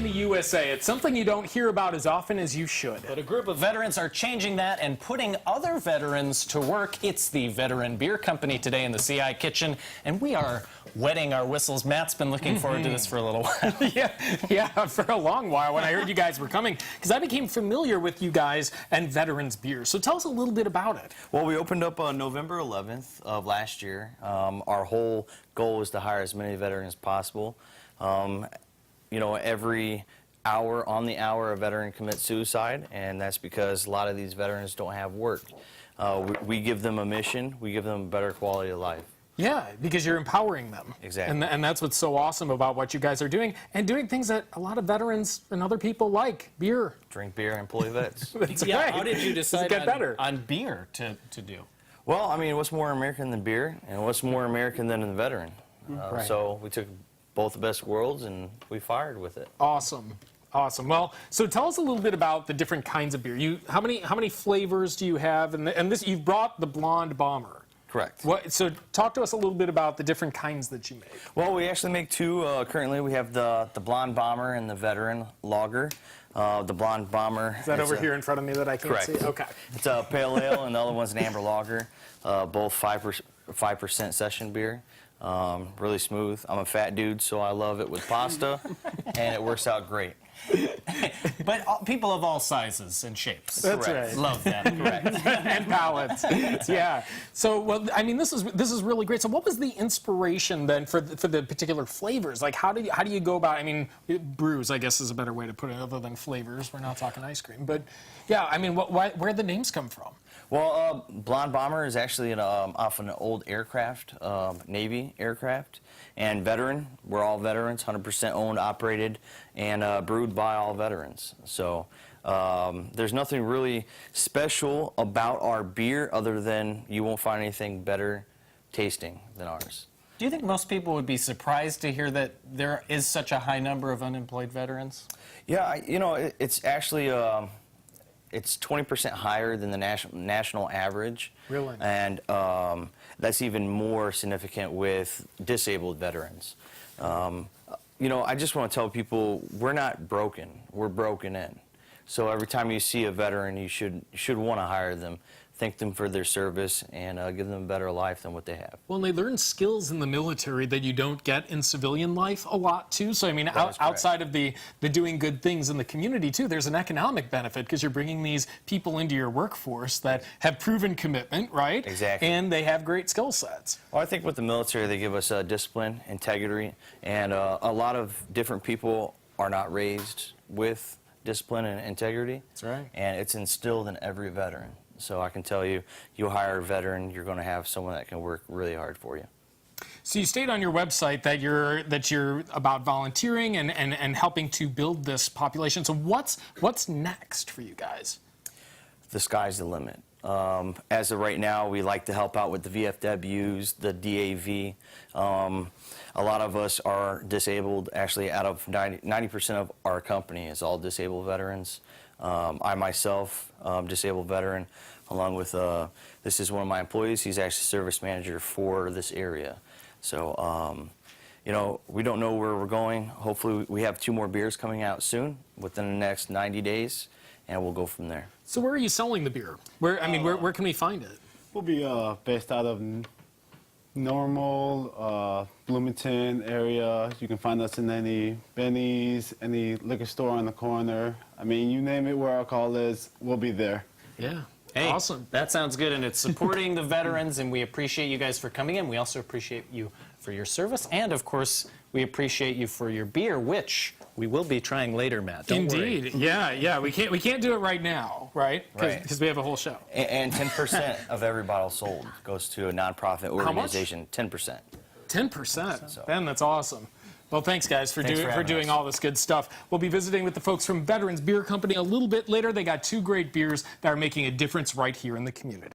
in the USA. It's something you don't hear about as often as you should. But a group of veterans are changing that and putting other veterans to work. It's the Veteran Beer Company today in the CI kitchen, and we are wetting our whistles. Matt's been looking forward to this for a little while. yeah, for a long while when I heard you guys were coming, because I became familiar with you guys and Veterans Beer. So tell us a little bit about it. Well, we opened up on November 11th of last year. Our whole goal was to hire as many veterans as possible. You know, every hour, on the hour, a veteran commits suicide, and that's because a lot of these veterans don't have work. We give them a mission. We give them a better quality of life. Yeah, because you're empowering them. Exactly. And that's what's so awesome about what you guys are doing, and doing things that a lot of veterans and other people like, beer. Drink beer and employ vets. That's Yeah, right. how did you decide on beer to do? Well, I mean, what's more American than beer, and what's more American than a veteran? Right. So we took both the best worlds, and we fired with it. Awesome. Awesome. Well, so tell us a little bit about the different kinds of beer. How many flavors do you have? And this, you've brought the Blonde Bomber. Correct. So talk to us a little bit about the different kinds that you make. Well, we actually make two. Currently, we have the Blonde Bomber and the Veteran Lager. The Blonde Bomber. Is that over here in front of me that I can't correct. see? Okay. It's a pale ale, and the other one's an amber lager. Both 5% session beer. Really smooth. I'm a fat dude, so I love it with pasta, and it works out great. But people of all sizes and shapes. That's Correct. right. Love that. Correct. And palates. Yeah. So, well, I mean, this is really great. So, what was the inspiration then for the particular flavors? Like, how do you go about? I mean, brews, I guess, is a better way to put it, other than flavors. We're not talking ice cream, but yeah. I mean, where the names come from? Well, Blonde Bomber is actually off an old aircraft, Navy aircraft. And Veteran, we're all veterans, 100% owned, operated, and brewed by all veterans. So there's nothing really special about our beer other than you won't find anything better tasting than ours. Do you think most people would be surprised to hear that there is such a high number of unemployed veterans? Yeah, you know, it's actually it's 20% higher than the national average. Really? And that's even more significant with disabled veterans. You know, I just want to tell people we're not broken. We're broken in. So every time you see a veteran, you should want to hire them, thank them for their service, and give them a better life than what they have. Well, and they learn skills in the military that you don't get in civilian life a lot, too. So, I mean, outside of the doing good things in the community, too, there's an economic benefit because you're bringing these people into your workforce that have proven commitment, right? Exactly. And they have great skill sets. Well, I think with the military, they give us discipline, integrity, and a lot of different people are not raised with discipline and integrity. That's right. And it's instilled in every veteran. So I can tell you, you hire a veteran, you're going to have someone that can work really hard for you. So you state on your website that you're about volunteering and helping to build this population. So what's next for you guys? The sky's the limit. As of right now, we like to help out with the VFWs, the DAV. A lot of us are disabled. Actually, out of 90% of our company is all disabled veterans. I myself, disabled veteran, along with, this is one of my employees. He's actually service manager for this area. So, you know, we don't know where we're going. Hopefully we have 2 more beers coming out soon, within the next 90 days, and we'll go from there. So where are you selling the beer? Where can we find it? We'll be based out of Normal, Bloomington area. You can find us in any Benny's, any liquor store on the corner. I mean, you name it where alcohol is, we'll be there. Yeah. Hey, awesome. That sounds good, and it's supporting the veterans, and we appreciate you guys for coming in. We also appreciate you for your service, and of course, we appreciate you for your beer, which we will be trying later, Matt. Don't Indeed. worry. Yeah. We can't do it right now, right? Right. Because we have a whole show. And 10% of every bottle sold goes to a nonprofit organization. 10%. 10%. Ben, that's awesome. Well, thanks, guys, for doing us. all this good stuff. We'll be visiting with the folks from Veterans Beer Company a little bit later. They got 2 great beers that are making a difference right here in the community.